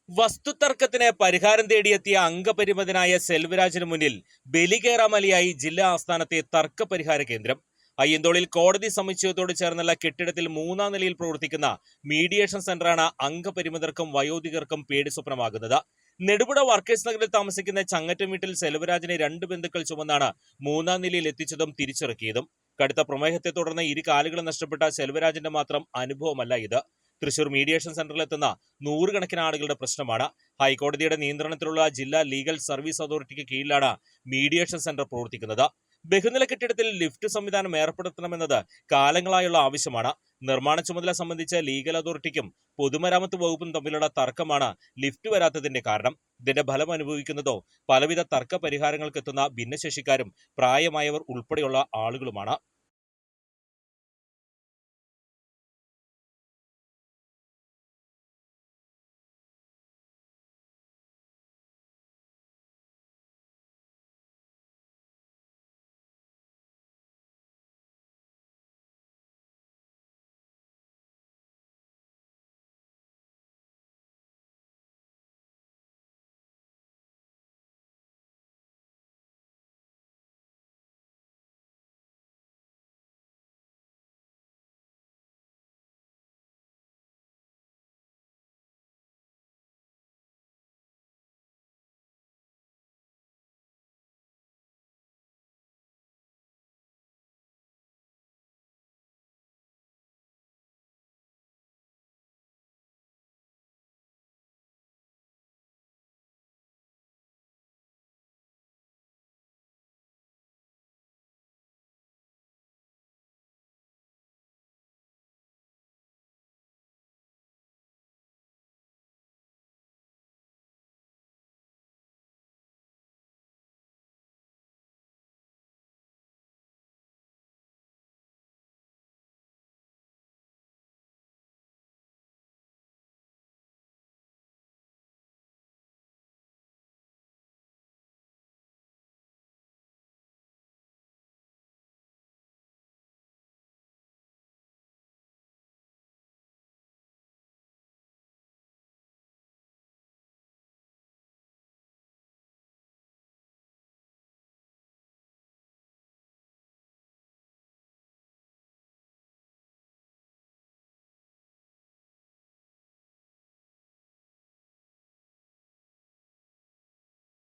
വസ്തുതർക്കത്തിന് പരിഹാരം തേടിയെത്തിയ അംഗപരിമിതനായ സെൽവരാജിന് മുന്നിൽ ബലികേറാമലയായി ജില്ലാ ആസ്ഥാനത്തെ തർക്ക പരിഹാര കേന്ദ്രം. അയ്യന്തോളിൽ കോടതി സമുച്ചയത്തോട് ചേർന്നുള്ള കെട്ടിടത്തിൽ 3ാം നിലയിൽ പ്രവർത്തിക്കുന്ന മീഡിയേഷൻ സെന്ററാണ് അംഗപരിമിതർക്കും വയോധികർക്കും പേടി സ്വപ്നമാകുന്നത്. നെടുപുഴ വർക്കേഴ്സ് നഗറിൽ താമസിക്കുന്ന ചങ്ങറ്റം വീട്ടിൽ സെൽവരാജിനെ 2 ബന്ധുക്കൾ ചുമന്നാണ് 3ാം നിലയിൽ എത്തിച്ചതും തിരിച്ചിറക്കിയതും. കടുത്ത പ്രമേഹത്തെ തുടർന്ന് ഇരു കാലുകളും നഷ്ടപ്പെട്ട സെൽവരാജിന്റെ മാത്രം അനുഭവമല്ല ഇത്. തൃശൂർ മീഡിയേഷൻ സെന്ററിലെത്തുന്ന നൂറുകണക്കിന് ആളുകളുടെ പ്രശ്നമാണ്. ഹൈക്കോടതിയുടെ നിയന്ത്രണത്തിലുള്ള ജില്ലാ ലീഗൽ സർവീസ് അതോറിറ്റിക്ക് കീഴിലാണ് മീഡിയേഷൻ സെന്റർ പ്രവർത്തിക്കുന്നത്. ബഹുനില കെട്ടിടത്തിൽ ലിഫ്റ്റ് സംവിധാനം ഏർപ്പെടുത്തണമെന്നത് കാലങ്ങളായുള്ള ആവശ്യമാണ്. നിർമ്മാണ ചുമതല സംബന്ധിച്ച് ലീഗൽ അതോറിറ്റിക്കും പൊതുമരാമത്ത് വകുപ്പും തമ്മിലുള്ള തർക്കമാണ് ലിഫ്റ്റ് വരാത്തതിന്റെ കാരണം. ഇതിന്റെ ഫലം അനുഭവിക്കുന്നതോ പലവിധ തർക്ക പരിഹാരങ്ങൾക്കെത്തുന്ന ഭിന്നശേഷിക്കാരും പ്രായമായവർ ഉൾപ്പെടെയുള്ള ആളുകളുമാണ്.